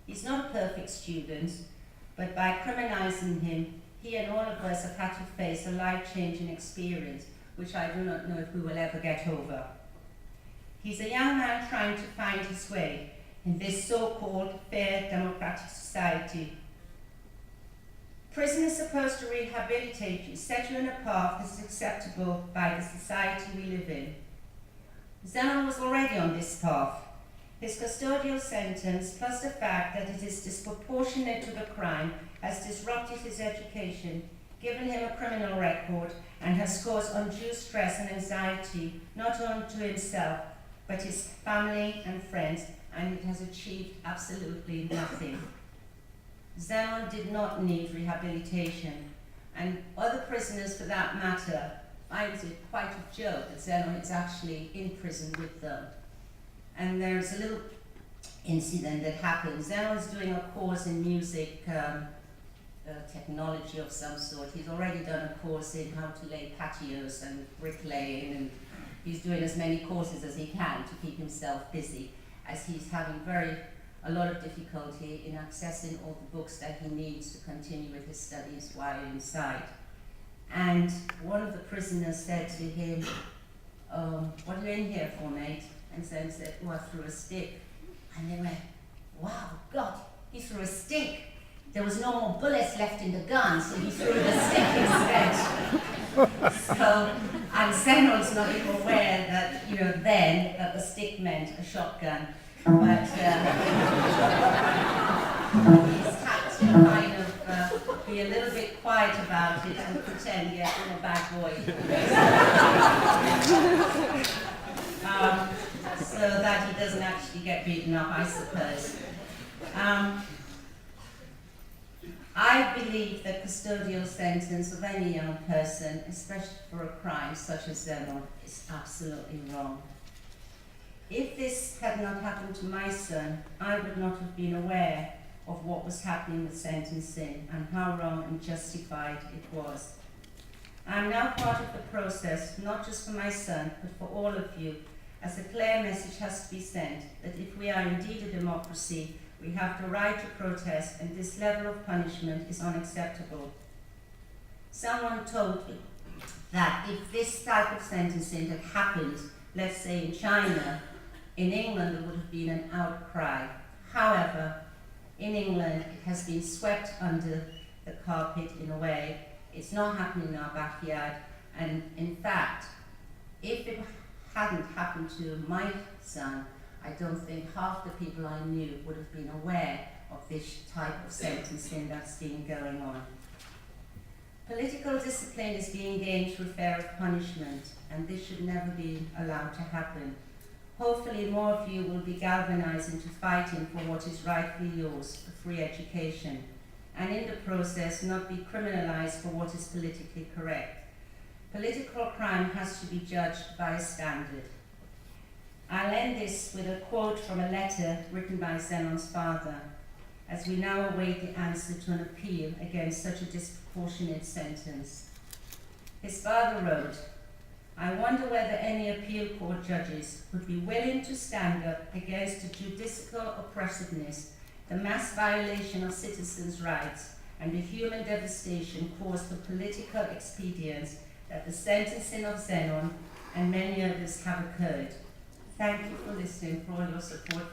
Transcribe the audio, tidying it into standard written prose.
He's not a perfect student, but by criminalizing him, he and all of us have had to face a life-changing experience, which I do not know if we will ever get over. He's a young man trying to find his way in this so-called fair democratic society. Prison is supposed to rehabilitate you, set you on a path that is acceptable by the society we live in. Zenon was already on this path. His custodial sentence, plus the fact that it is disproportionate to the crime, has disrupted his education, given him a criminal record, and has caused undue stress and anxiety, not only to himself, but his family and friends, and it has achieved absolutely nothing. Zenon did not need rehabilitation, and other prisoners for that matter find it quite a joke that Zenon is actually in prison with them. And there's a little incident that happened. Zenon's doing a course in music technology of some sort. He's already done a course in how to lay patios and bricklaying, and he's doing as many courses as he can to keep himself busy, as he's having a lot of difficulty in accessing all the books that he needs to continue with his studies while inside. And one of the prisoners said to him, "What are you in here for, mate?" And Zen said, "Oh, I threw a stick." And they went, "Wow, God, he threw a stick. There was no more bullets left in the gun, so he threw the stick instead." So, and Zenon's not even aware that, then, that the stick meant a shotgun. But he's had to kind of be a little bit quiet about it and pretend, yeah, I'm a bad boy. So that he doesn't actually get beaten up, I suppose. I believe that custodial sentence of any young person, especially for a crime such as Zenon, is absolutely wrong. If this had not happened to my son, I would not have been aware of what was happening with sentencing and how wrong and justified it was. I am now part of the process, not just for my son, but for all of you, as a clear message has to be sent that if we are indeed a democracy, we have the right to protest, and this level of punishment is unacceptable. Someone told me that if this type of sentencing had happened, let's say in China, in England there would have been an outcry. However, in England it has been swept under the carpet in a way. It's not happening in our backyard, and in fact, if it hadn't happened to my son, I don't think half the people I knew would have been aware of this type of sentencing that's been going on. Political discipline is being gained through fear of punishment, and this should never be allowed to happen. Hopefully more of you will be galvanized into fighting for what is rightfully yours, a free education, and in the process not be criminalized for what is politically correct. Political crime has to be judged by a standard. I'll end this with a quote from a letter written by Zenon's father, as we now await the answer to an appeal against such a disproportionate sentence. His father wrote, "I wonder whether any appeal court judges would be willing to stand up against the judicial oppressiveness, the mass violation of citizens' rights, and the human devastation caused for political expedience that the sentencing of Zenon and many others have occurred." Thank you for listening, for all your support.